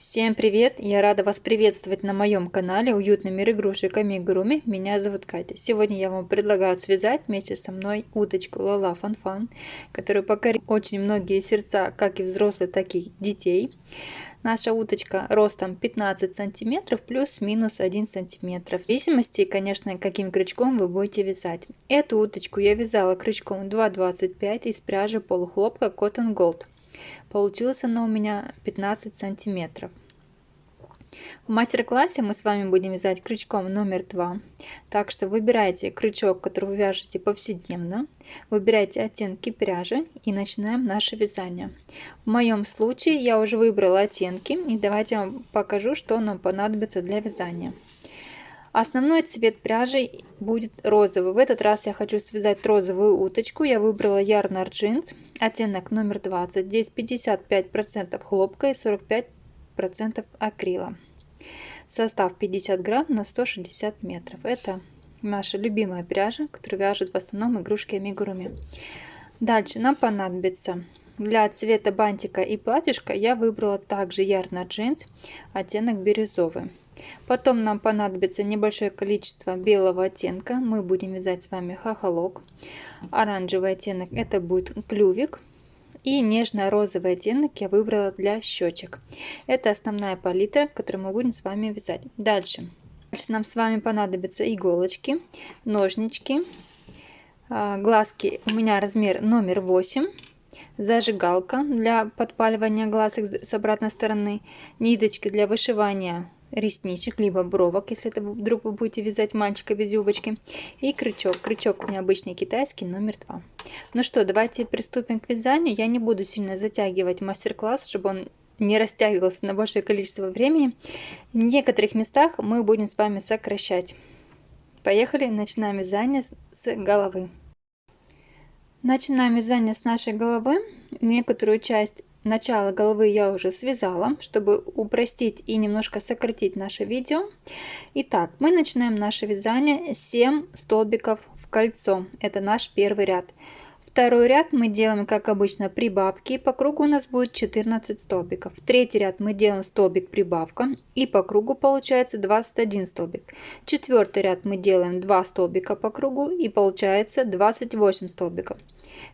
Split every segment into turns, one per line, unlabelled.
Всем привет! Я рада вас приветствовать на моем канале «Уютный мир игрушек Амигуруми». Меня зовут Катя. Сегодня я вам предлагаю связать вместе со мной уточку Лала Фанфан, которая покорит очень многие сердца, как и взрослых, так и детей. Наша уточка ростом 15 сантиметров плюс-минус 1 сантиметр. В зависимости, конечно, каким крючком вы будете вязать. Эту уточку я вязала крючком 2,25 из пряжи полухлопка Cotton Gold. Получилась она у меня 15 сантиметров. В мастер-классе мы с вами будем вязать крючком номер 2. Так что выбирайте крючок, который вы вяжете повседневно. Выбирайте оттенки пряжи и начинаем наше вязание. В моем случае я уже выбрала оттенки, и давайте я вам покажу, что нам понадобится для вязания. Основной цвет пряжи будет розовый. В этот раз я хочу связать розовую уточку. Я выбрала Yarn Jeans, оттенок номер 20. Здесь 55% хлопка и 45% акрила. Состав 50 грамм на 160 метров. Это наша любимая пряжа, которую вяжут в основном игрушки амигуруми. Дальше нам понадобится для цвета бантика и платьишка я выбрала также Yarn Jeans, оттенок бирюзовый. Потом нам понадобится небольшое количество белого оттенка. Мы будем вязать с вами хохолок. Оранжевый оттенок это будет клювик. И нежно-розовый оттенок я выбрала для щечек. Это основная палитра, которую мы будем с вами вязать. Дальше нам с вами понадобятся иголочки, ножнички, глазки. У меня размер номер 8. Зажигалка для подпаливания глазок с обратной стороны, ниточки для вышивания ресничек, либо бровок, если это вдруг вы будете вязать мальчика без юбочки, и крючок. Крючок у меня обычный китайский, номер 2. Ну что, давайте приступим к вязанию. Я не буду сильно затягивать мастер-класс, чтобы он не растягивался на большее количество времени. В некоторых местах мы будем с вами сокращать. Поехали, начинаем вязание с головы. Начинаем вязание с нашей головы. Некоторую часть начала головы я уже связала, чтобы упростить и немножко сократить наше видео. Итак, мы начинаем наше вязание 7 столбиков в кольцо. Это наш первый ряд. Второй ряд мы делаем, как обычно, прибавки. По кругу у нас будет 14 столбиков. Третий ряд мы делаем столбик прибавка. И по кругу получается 21 столбик. Четвертый ряд мы делаем 2 столбика по кругу. И получается 28 столбиков.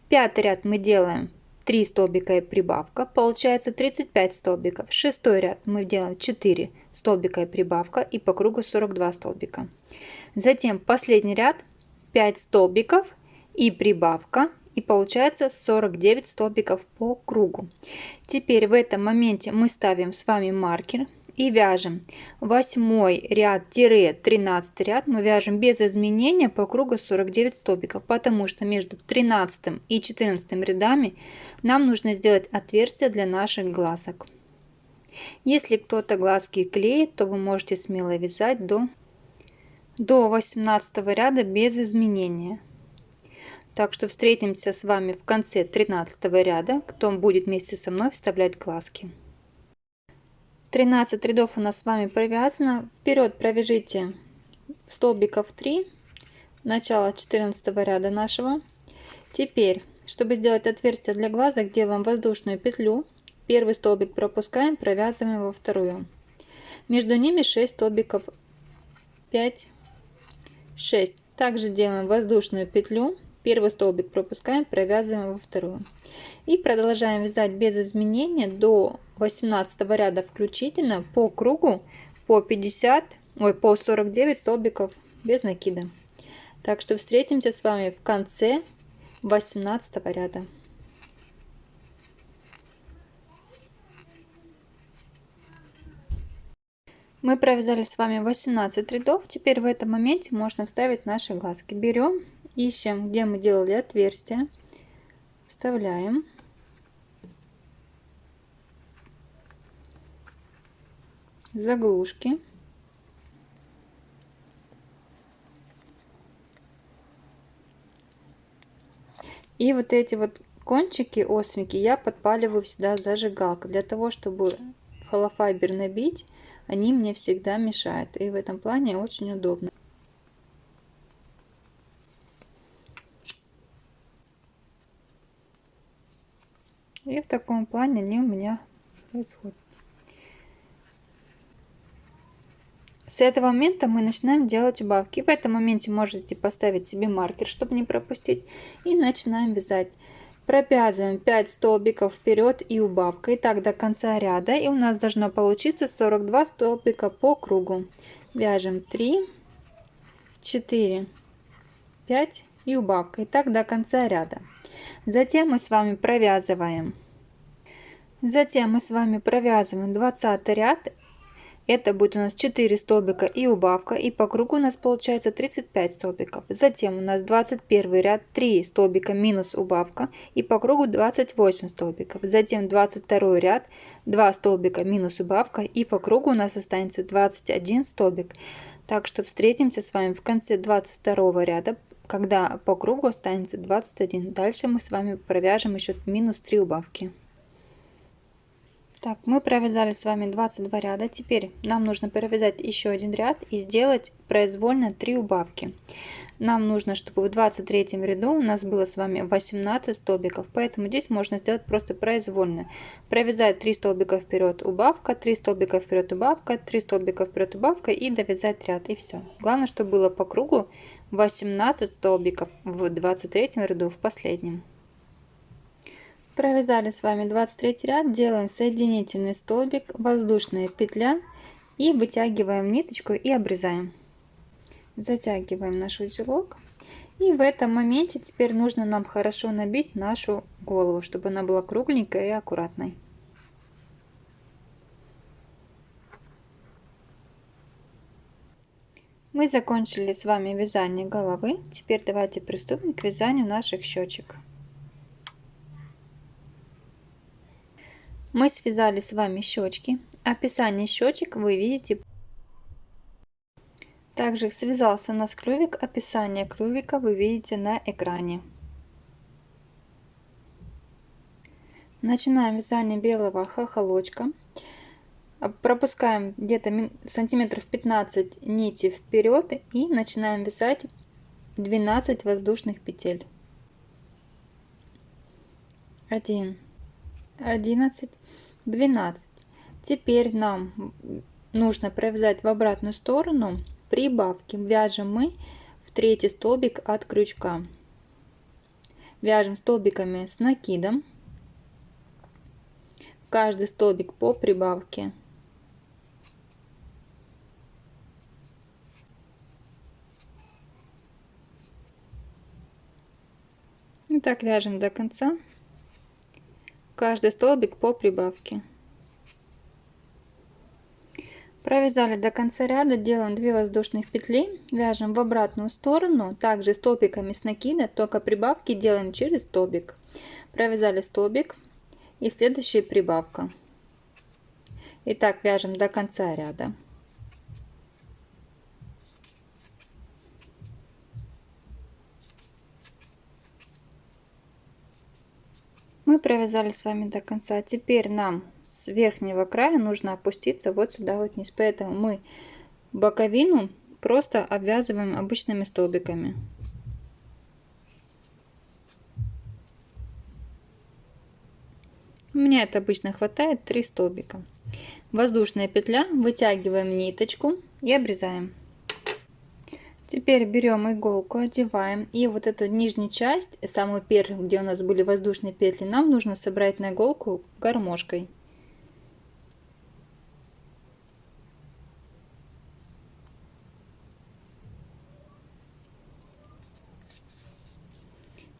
Пятый ряд мы делаем 3 столбика и прибавка. Получается 35 столбиков. Шестой ряд мы делаем 4 столбика и прибавка. И по кругу 42 столбика. Затем последний ряд 5 столбиков и прибавка. И получается 49 столбиков по кругу. Теперь в этом моменте мы ставим с вами маркер и вяжем 8 ряд-13 ряд. Мы вяжем без изменения по кругу 49 столбиков, потому что между 13 и 14 рядами нам нужно сделать отверстие для наших глазок. Если кто-то глазки клеит, то вы можете смело вязать до 18 ряда без изменения. Так что встретимся с вами в конце 13 ряда, кто будет вместе со мной вставлять глазки. 13 рядов у нас с вами провязано. Вперед провяжите столбиков 3, начало 14 ряда нашего. Теперь, чтобы сделать отверстие для глазок, делаем воздушную петлю. Первый столбик пропускаем, провязываем во вторую. Между ними 6 столбиков, 5, 6. Также делаем воздушную петлю. Первый столбик пропускаем, провязываем во вторую. И продолжаем вязать без изменения до 18 ряда включительно по кругу по 49 столбиков без накида. Так что встретимся с вами в конце 18 ряда. Мы провязали с вами 18 рядов. Теперь в этом моменте можно вставить наши глазки. Берем, ищем, где мы делали отверстие, вставляем. Заглушки. И вот эти вот кончики остренькие я подпаливаю всегда зажигалкой, для того чтобы холофайбер набить, они мне всегда мешают, и в этом плане очень удобно. И в таком плане они у меня происходят. С этого момента мы начинаем делать убавки. В этом моменте можете поставить себе маркер, чтобы не пропустить. И начинаем вязать. Пропязываем 5 столбиков вперед и убавка. И так до конца ряда. И у нас должно получиться 42 столбика по кругу. Вяжем 3, 4, 5 и убавка. И так до конца ряда. Затем мы с вами провязываем 20 ряд. Это будет у нас 4 столбика и убавка, и по кругу у нас получается 35 столбиков. Затем у нас 21 ряд, 3 столбика минус убавка, и по кругу 28 столбиков. Затем 22 ряд, 2 столбика минус убавка, и по кругу у нас останется 21 столбик. Так что встретимся с вами в конце 22 ряда, когда по кругу останется 21. Дальше мы с вами провяжем еще минус 3 убавки. Так, мы провязали с вами 22 ряда. Теперь нам нужно провязать еще один ряд и сделать произвольно 3 убавки. Нам нужно, чтобы в 23 ряду у нас было с вами 18 столбиков, поэтому здесь можно сделать просто произвольно. Провязать 3 столбика вперед убавка, 3 столбика вперед убавка, 3 столбика вперед убавка и довязать ряд, и все. Главное, чтобы было по кругу 18 столбиков в 23 ряду в последнем. Провязали с вами 23 ряд, делаем соединительный столбик, воздушная петля и вытягиваем ниточку и обрезаем. Затягиваем наш узелок. И в этом моменте теперь нужно нам хорошо набить нашу голову, чтобы она была кругленькой и аккуратной. Мы закончили с вами вязание головы. Теперь давайте приступим к вязанию наших щечек. Мы связали с вами щечки. Описание щечек вы видите. Также связался у нас клювик. Описание клювика вы видите на экране. Начинаем вязание белого хохолочка. Пропускаем где-то сантиметров 15 нити вперед и начинаем вязать 12 воздушных петель. 1, 11, 12. Теперь нам нужно провязать в обратную сторону прибавки. Вяжем мы в третий столбик от крючка. Вяжем столбиками с накидом. Каждый столбик по прибавке. И так вяжем до конца. Каждый столбик по прибавке. Провязали до конца ряда, делаем 2 воздушных петли, вяжем в обратную сторону, также столбиками с накида, только прибавки делаем через столбик. Провязали столбик и следующая прибавка. И так вяжем до конца ряда. Мы провязали с вами до конца. Теперь нам с верхнего края нужно опуститься вот сюда вот вниз. Поэтому мы боковину просто обвязываем обычными столбиками. У меня это обычно хватает 3 столбика. Воздушная петля, вытягиваем ниточку и обрезаем. Теперь берем иголку, одеваем, и вот эту нижнюю часть, самую первую, где у нас были воздушные петли, нам нужно собрать на иголку гармошкой.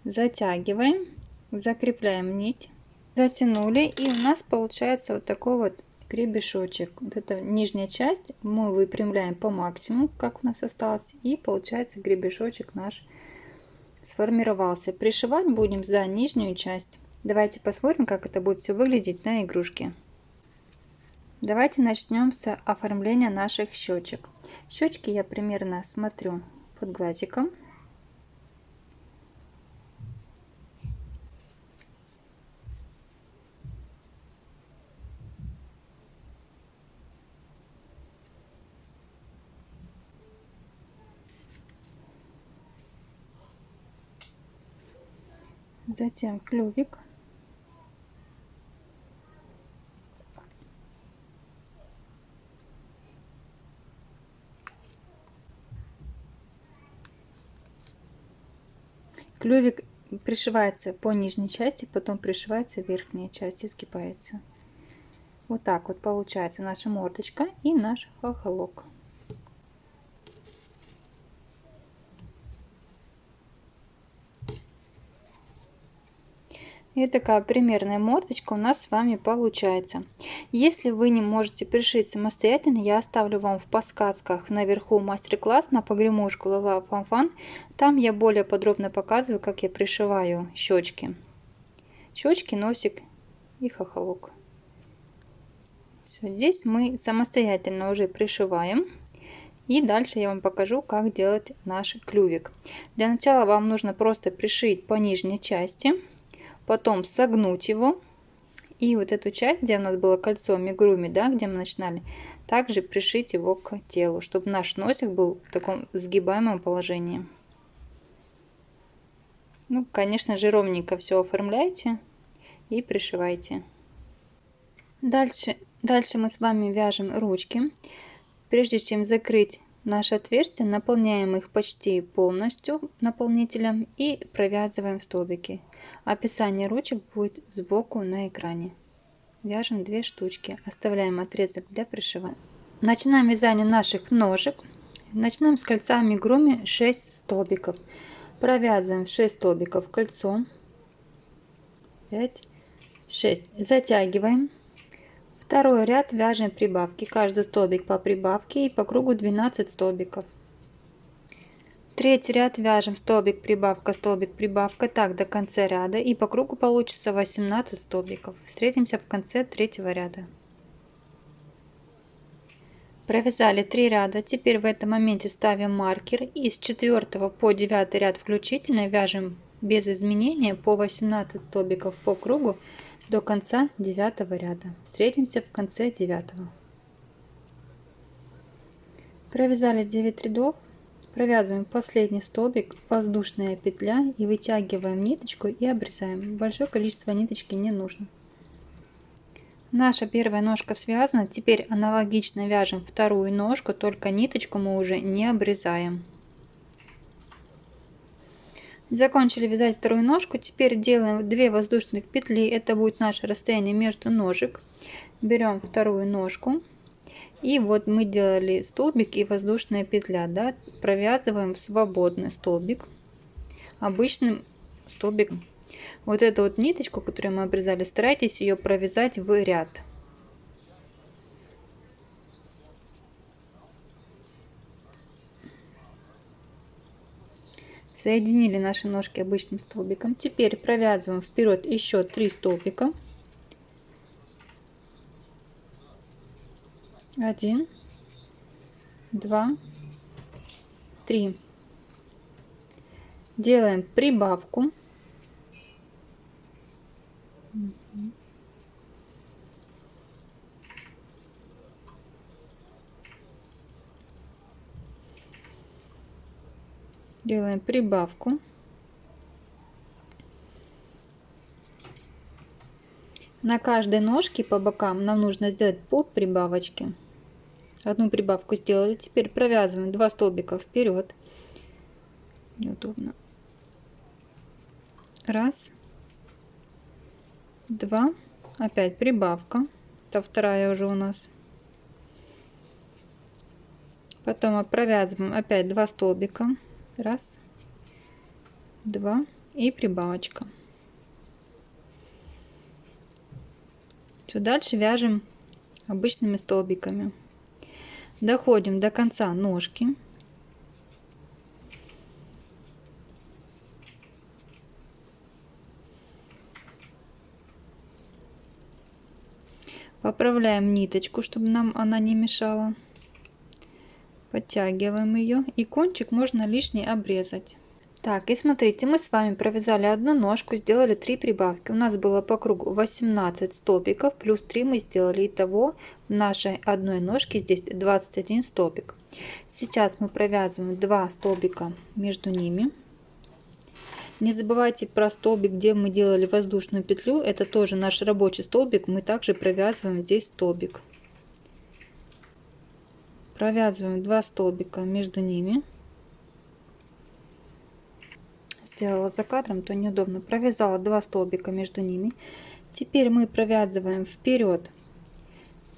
Затягиваем, закрепляем нить, затянули, и у нас получается вот такой вот гребешочек. Вот эта нижняя часть мы выпрямляем по максимуму, как у нас осталось, и получается гребешочек наш сформировался. Пришивать будем за нижнюю часть. Давайте посмотрим, как это будет все выглядеть на игрушке. Давайте начнем с оформления наших щечек. Щечки я примерно смотрю под глазиком. Затем клювик. Клювик пришивается по нижней части, потом пришивается верхняя часть и сгибается. Вот так вот получается наша мордочка и наш хохолок. И такая примерная мордочка у нас с вами получается. Если вы не можете пришить самостоятельно, я оставлю вам в подсказках наверху мастер-класс на погремушку Лала Фанфан. Там я более подробно показываю, как я пришиваю щечки. Щечки, носик и хохолок. Все, здесь мы самостоятельно уже пришиваем. И дальше я вам покажу, как делать наш клювик. Для начала вам нужно просто пришить по нижней части. Потом согнуть его. И вот эту часть, где у нас было кольцо амигуруми, да, где мы начинали, также пришить его к телу, чтобы наш носик был в таком сгибаемом положении. Ну, конечно же, ровненько все оформляйте и пришивайте. Дальше мы с вами вяжем ручки. Прежде чем закрыть наше отверстие, наполняем их почти полностью наполнителем и провязываем столбики. Описание ручек будет сбоку на экране. Вяжем 2 штучки, оставляем отрезок для пришивания. Начинаем вязание наших ножек. Начинаем с кольца амигуруми 6 столбиков. Провязываем 6 столбиков кольцо. 5, 6. Затягиваем. Второй ряд вяжем прибавки. Каждый столбик по прибавке и по кругу 12 столбиков. Третий ряд вяжем столбик прибавка, столбик прибавка, так до конца ряда, и по кругу получится 18 столбиков. Встретимся в конце третьего ряда. Провязали 3 ряда. Теперь в этом моменте ставим маркер и с 4 по 9 ряд включительно вяжем без изменения по 18 столбиков по кругу до конца 9 ряда. Встретимся в конце 9. Провязали 9 рядов. Провязываем последний столбик, воздушная петля, и вытягиваем ниточку и обрезаем. Большое количество ниточки не нужно. Наша первая ножка связана. Теперь аналогично вяжем вторую ножку, только ниточку мы уже не обрезаем. Закончили вязать вторую ножку. Теперь делаем 2 воздушных петли. Это будет наше расстояние между ножек. Берем вторую ножку. И вот мы делали столбик и воздушная петля, да, провязываем в свободный столбик обычным столбиком. Вот эту вот ниточку, которую мы обрезали, старайтесь ее провязать в ряд. Соединили наши ножки обычным столбиком. Теперь провязываем вперед еще 3 столбика. 1, 2, 3. Делаем прибавку. Делаем прибавку. На каждой ножке по бокам нам нужно сделать по прибавочке. Одну прибавку сделали. Теперь провязываем 2 столбика вперед. Неудобно. 1, 2. Опять прибавка. Это вторая уже у нас. Потом провязываем опять 2 столбика. 1, 2 и прибавочка. Все, дальше вяжем обычными столбиками. Доходим до конца ножки. Поправляем ниточку, чтобы нам она не мешала. Подтягиваем ее, и кончик можно лишний обрезать. Так, и смотрите, мы с вами провязали одну ножку, сделали 3 прибавки. У нас было по кругу 18 столбиков, плюс 3 мы сделали. Итого в нашей одной ножке здесь 21 столбик. Сейчас мы провязываем 2 столбика между ними. Не забывайте про столбик, где мы делали воздушную петлю. Это тоже наш рабочий столбик. Мы также провязываем здесь столбик. Провязываем 2 столбика между ними. сделала за кадром, то неудобно. Провязала 2 столбика между ними. Теперь мы провязываем вперед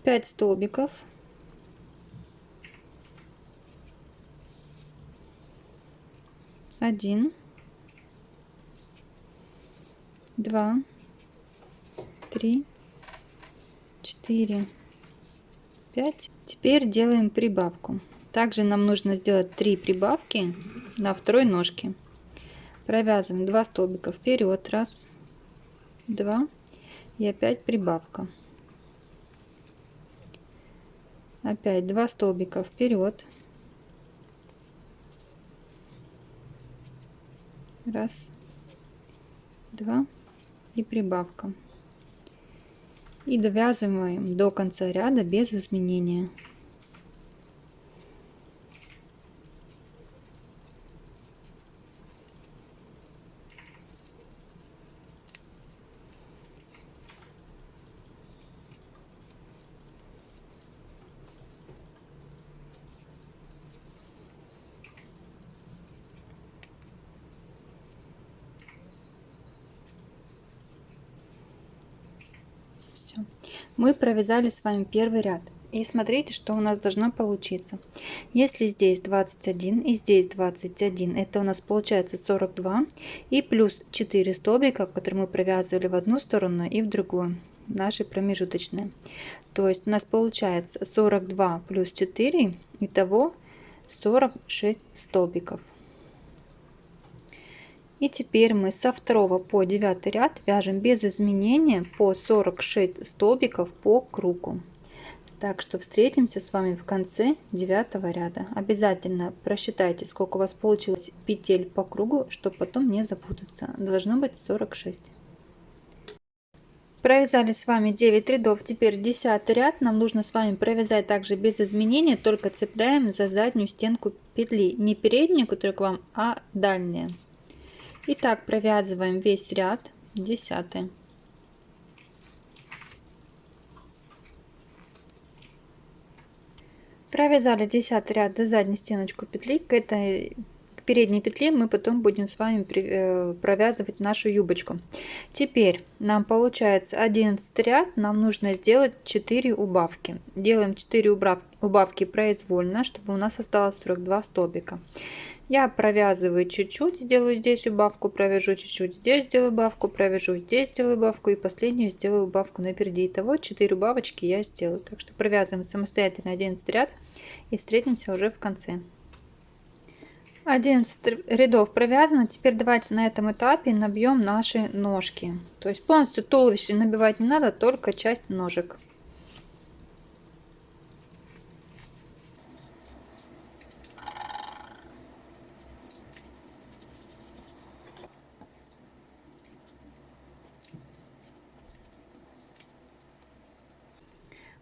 5 столбиков. Один, два, три, 4, 5. Теперь делаем прибавку. Также нам нужно сделать 3 прибавки на второй ножке. Провязываем 2 столбика вперед, раз, два, и опять прибавка. Опять 2 столбика вперед, раз, два, и прибавка. И довязываем до конца ряда без изменения. Мы провязали с вами первый ряд. И смотрите, что у нас должно получиться. Если здесь 21 и здесь 21, это у нас получается 42. И плюс 4 столбика, которые мы провязывали в одну сторону и в другую. Наши промежуточные. То есть у нас получается 42 плюс 4. Итого 46 столбиков. И теперь мы со 2 по 9 ряд вяжем без изменения по 46 столбиков по кругу. Так что встретимся с вами в конце 9 ряда. Обязательно просчитайте, сколько у вас получилось петель по кругу, чтобы потом не запутаться. Должно быть 46. Провязали с вами 9 рядов. Теперь 10 ряд нам нужно с вами провязать также без изменения, только цепляем за заднюю стенку петли. Не переднюю, которая к вам, а дальняя. Итак, провязываем весь ряд 10. Провязали 10 ряд до задней стеночку петли. К передней петле мы потом будем с вами провязывать нашу юбочку. Теперь нам получается 11 ряд, нам нужно сделать 4 убавки. Делаем 4 убавки произвольно, чтобы у нас осталось 42 столбика. Я провязываю чуть-чуть, сделаю здесь убавку, провяжу чуть-чуть, здесь сделаю убавку, провяжу, здесь сделаю убавку и последнюю сделаю убавку напереди. Итого 4 убавочки я сделаю. Так что провязываем самостоятельно 11 ряд и встретимся уже в конце. 11 рядов провязано. Теперь давайте на этом этапе набьем наши ножки. То есть полностью туловище набивать не надо, только часть ножек.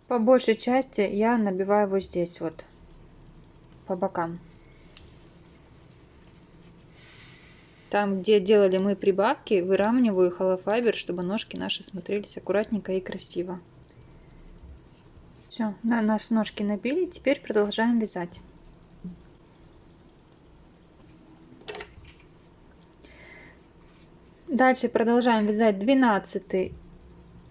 По большей части я набиваю вот здесь вот, по бокам. Там, где делали мы прибавки, выравниваю холофайбер, чтобы ножки наши смотрелись аккуратненько и красиво. Все, наши ножки набили, теперь продолжаем вязать. Дальше продолжаем вязать 12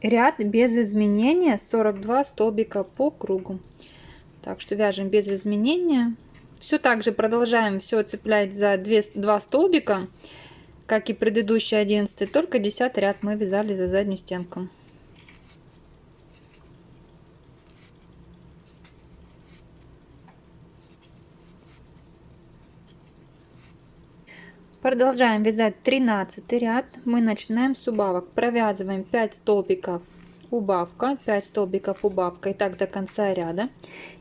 ряд без изменения, 42 столбика по кругу. Так что вяжем без изменения. Все так же продолжаем все цеплять за 2 столбика, как и предыдущий 11, только 10 ряд мы вязали за заднюю стенку. Продолжаем вязать 13 ряд. Мы начинаем с убавок. Провязываем 5 столбиков убавка, 5 столбиков убавка, и так до конца ряда.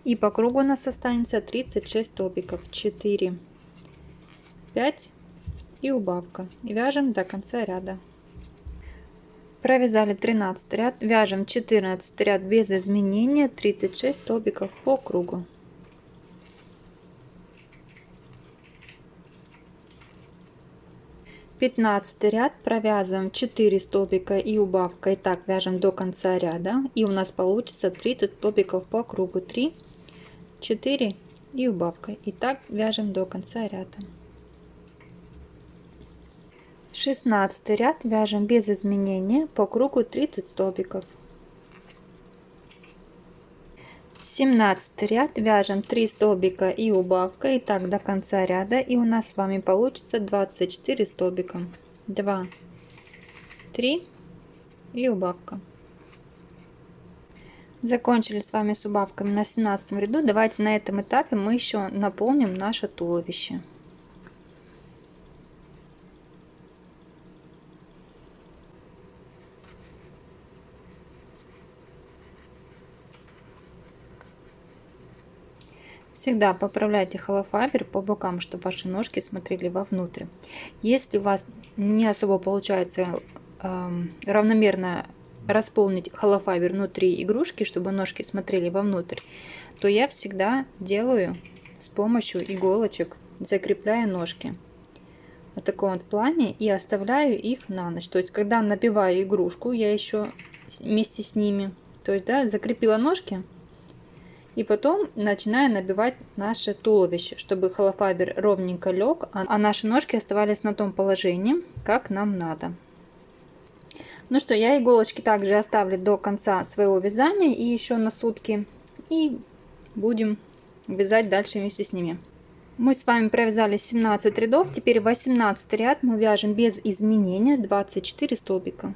И по кругу у нас останется 36 столбиков. 4, 5 и убавка. И вяжем до конца ряда. Провязали 13 ряд, вяжем 14 ряд без изменения, 36 столбиков по кругу. Пятнадцатый ряд, провязываем 4 столбика и убавка, и так вяжем до конца ряда, и у нас получится 30 столбиков по кругу. 3, 4 и убавка, и так вяжем до конца ряда. 16 ряд вяжем без изменения по кругу 30 столбиков. 17 ряд вяжем 3 столбика и убавка, и так до конца ряда, и у нас с вами получится 24 столбика. 2, 3 и убавка. Закончили с вами с убавками на 17 ряду. Давайте на этом этапе мы еще наполним наше туловище. Всегда поправляйте холофайбер по бокам, чтобы ваши ножки смотрели вовнутрь. Если у вас не особо получается равномерно располнить холофайбер внутри игрушки, чтобы ножки смотрели вовнутрь, то я всегда делаю с помощью иголочек, закрепляя ножки в таком вот плане и оставляю их на ночь. То есть, когда набиваю игрушку, я еще вместе с ними, то есть, да, закрепила ножки. И потом начинаю набивать наше туловище, чтобы холофайбер ровненько лег, а наши ножки оставались на том положении, как нам надо. Ну что, я иголочки также оставлю до конца своего вязания и еще на сутки. И будем вязать дальше вместе с ними. Мы с вами провязали 17 рядов, теперь 18 ряд мы вяжем без изменения 24 столбика.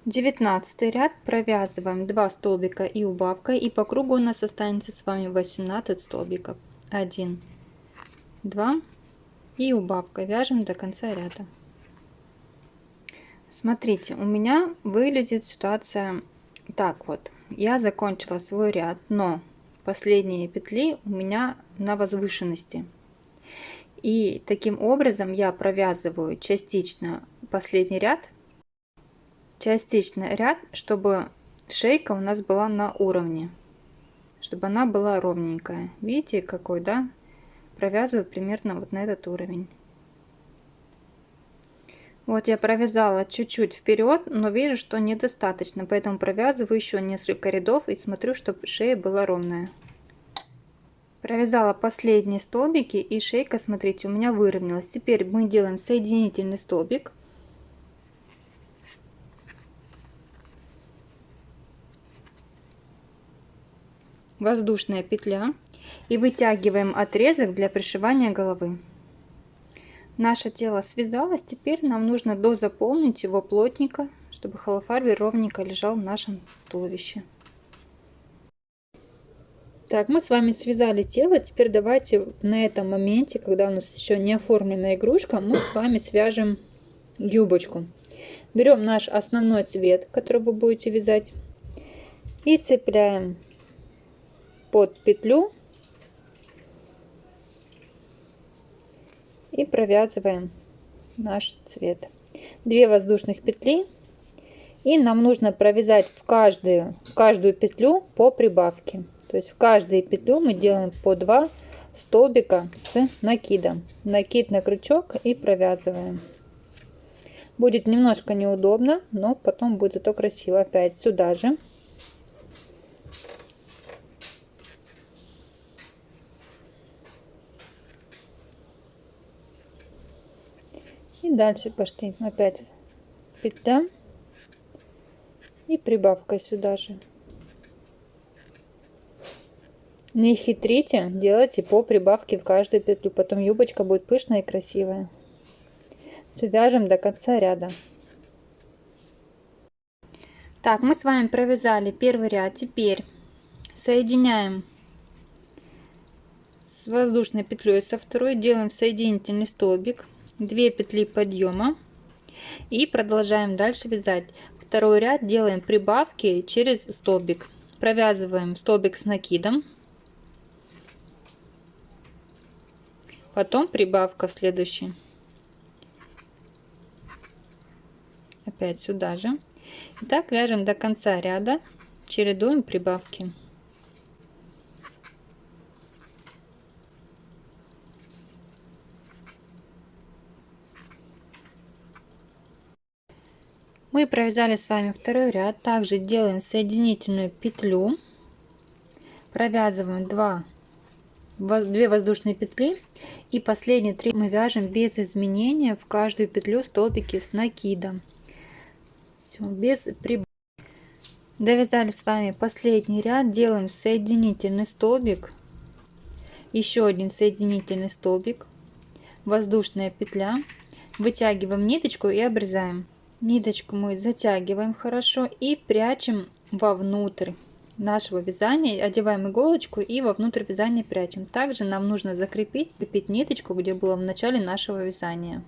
19 ряд провязываем 2 столбика и убавка, и по кругу у нас останется с вами 18 столбиков. 1, 2 и убавка. Вяжем до конца ряда. Смотрите, у меня выглядит ситуация так вот. Я закончила свой ряд, но последние петли у меня на возвышенности. И таким образом я провязываю частично последний ряд, чтобы шейка у нас была на уровне, чтобы она была ровненькая. Видите, какой, да? Провязываю примерно вот на этот уровень. Вот я провязала чуть-чуть вперед, но вижу, что недостаточно, поэтому провязываю еще несколько рядов и смотрю, чтобы шея была ровная. Провязала последние столбики, и шейка, смотрите, у меня выровнялась. Теперь мы делаем соединительный столбик. Воздушная петля и вытягиваем отрезок для пришивания головы. Наше тело связалось, теперь нам нужно дозаполнить его плотненько, чтобы холофайбер ровненько лежал в нашем туловище. Так, мы с вами связали тело, теперь давайте на этом моменте, когда у нас еще не оформлена игрушка, мы с вами свяжем юбочку. Берем наш основной цвет, который вы будете вязать, и цепляем под петлю и провязываем наш цвет. 2 воздушных петли, и нам нужно провязать в каждую петлю по прибавке. То есть в каждую петлю мы делаем по 2 столбика с накидом. Накид на крючок и провязываем. Будет немножко неудобно, но потом будет зато красиво. Опять сюда же. И дальше пошли опять петля и прибавка сюда же. Не хитрите, делайте по прибавке в каждую петлю, потом юбочка будет пышная и красивая. Все, вяжем до конца ряда. Так, мы с вами провязали первый ряд, теперь соединяем с воздушной петлей со второй, делаем соединительный столбик, 2 петли подъема и продолжаем дальше вязать. Второй ряд делаем прибавки через столбик, провязываем столбик с накидом, потом прибавка в следующий, опять сюда же. И так вяжем до конца ряда, чередуем прибавки. Мы провязали с вами второй ряд, также делаем соединительную петлю, провязываем 2 2 воздушные петли, и последние 3 мы вяжем без изменения в каждую петлю столбики с накидом. Все, без прибавки. Довязали с вами последний ряд, делаем соединительный столбик, еще один соединительный столбик, воздушная петля, вытягиваем ниточку и обрезаем. Ниточку мы затягиваем хорошо и прячем вовнутрь нашего вязания, одеваем иголочку и вовнутрь вязания прячем. Также нам нужно закрепить ниточку, где было в начале нашего вязания.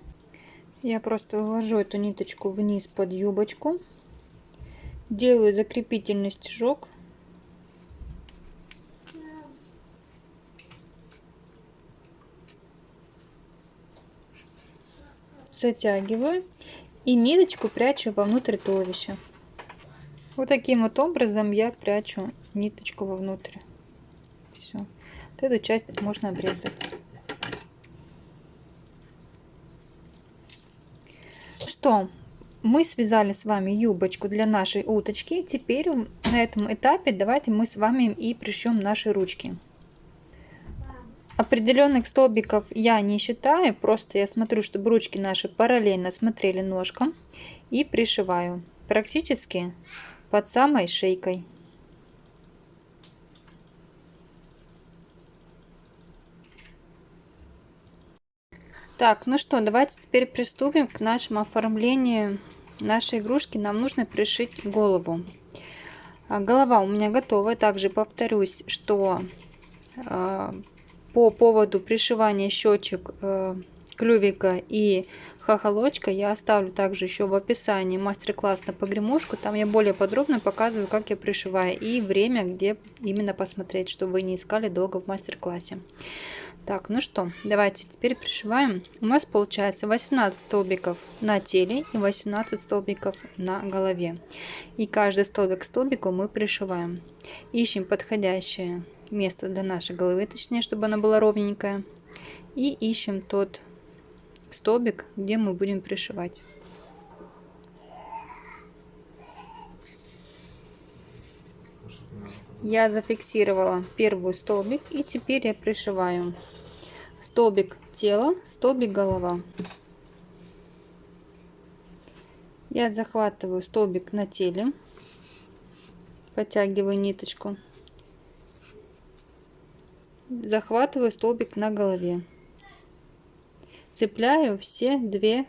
Я просто вывожу эту ниточку вниз под юбочку, делаю закрепительный стежок, затягиваю и ниточку прячу вовнутрь туловища. Вот таким вот образом я прячу ниточку вовнутрь. Все. Вот эту часть можно обрезать. Что? Мы связали с вами юбочку для нашей уточки. Теперь на этом этапе давайте мы с вами и пришьем наши ручки. Определенных столбиков я не считаю, просто я смотрю, чтобы ручки наши параллельно смотрели ножкам, и пришиваю практически под самой шейкой. Так, ну что, давайте теперь приступим к нашему оформлению нашей игрушки. Нам нужно пришить голову. Голова у меня готова. Также повторюсь, что по поводу пришивания щечек, клювика и хохолочка я оставлю также еще в описании мастер-класс на погремушку. Там я более подробно показываю, как я пришиваю, и время, где именно посмотреть, чтобы вы не искали долго в мастер-классе. Так, ну что, давайте теперь пришиваем. У нас получается 18 столбиков на теле и 18 столбиков на голове. И каждый столбик к столбику мы пришиваем. Ищем подходящее место для нашей головы, точнее, чтобы она была ровненькая. И ищем тот столбик, где мы будем пришивать. Я зафиксировала первый столбик, и теперь я пришиваю столбик тела, столбик голова. Я захватываю столбик на теле, подтягиваю ниточку, захватываю столбик на голове, цепляю все две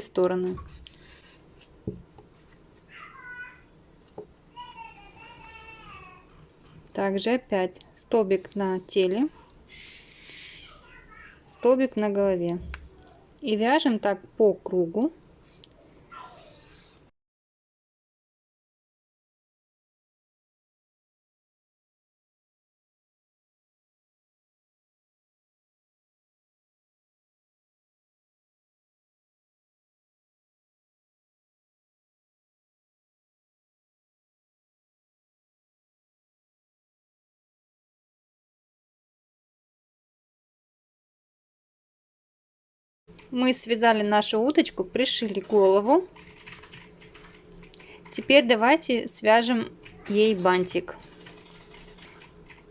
стороны. Также опять столбик на теле, столбик на голове. И вяжем так по кругу. Мы связали нашу уточку, пришили голову. Теперь давайте свяжем ей бантик.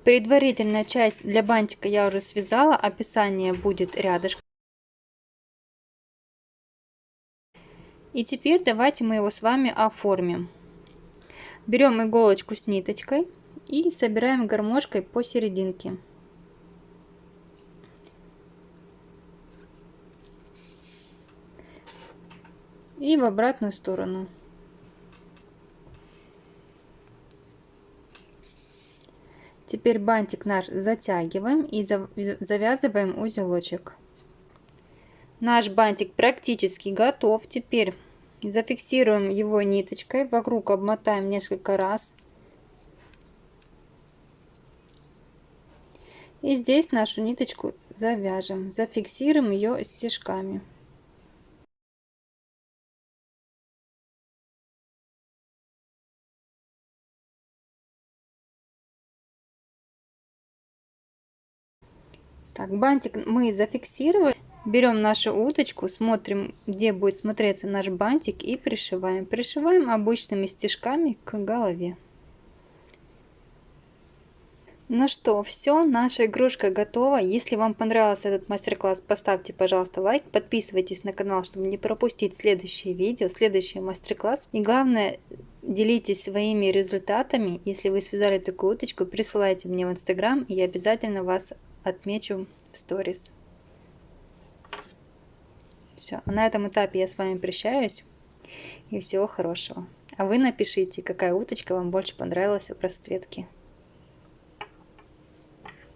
Предварительная часть для бантика я уже связала, описание будет рядышком. И теперь давайте мы его с вами оформим. Берем иголочку с ниточкой и собираем гармошкой по серединке. И в обратную сторону. Теперь бантик наш затягиваем и завязываем узелочек. Наш бантик практически готов. Теперь зафиксируем его ниточкой, вокруг обмотаем несколько раз. И здесь нашу ниточку завяжем, зафиксируем ее стежками. Так, бантик мы зафиксировали. Берем нашу уточку, смотрим, где будет смотреться наш бантик, и пришиваем. Пришиваем обычными стежками к голове. Ну что, все, наша игрушка готова. Если вам понравился этот мастер-класс, поставьте, пожалуйста, лайк, подписывайтесь на канал, чтобы не пропустить следующие видео, следующий мастер-класс. И главное, делитесь своими результатами. Если вы связали такую уточку, присылайте мне в Инстаграм, и я обязательно вас отмечу в сторис. Все, на этом этапе я с вами прощаюсь, и всего хорошего. А вы напишите, какая уточка вам больше понравилась в расцветке.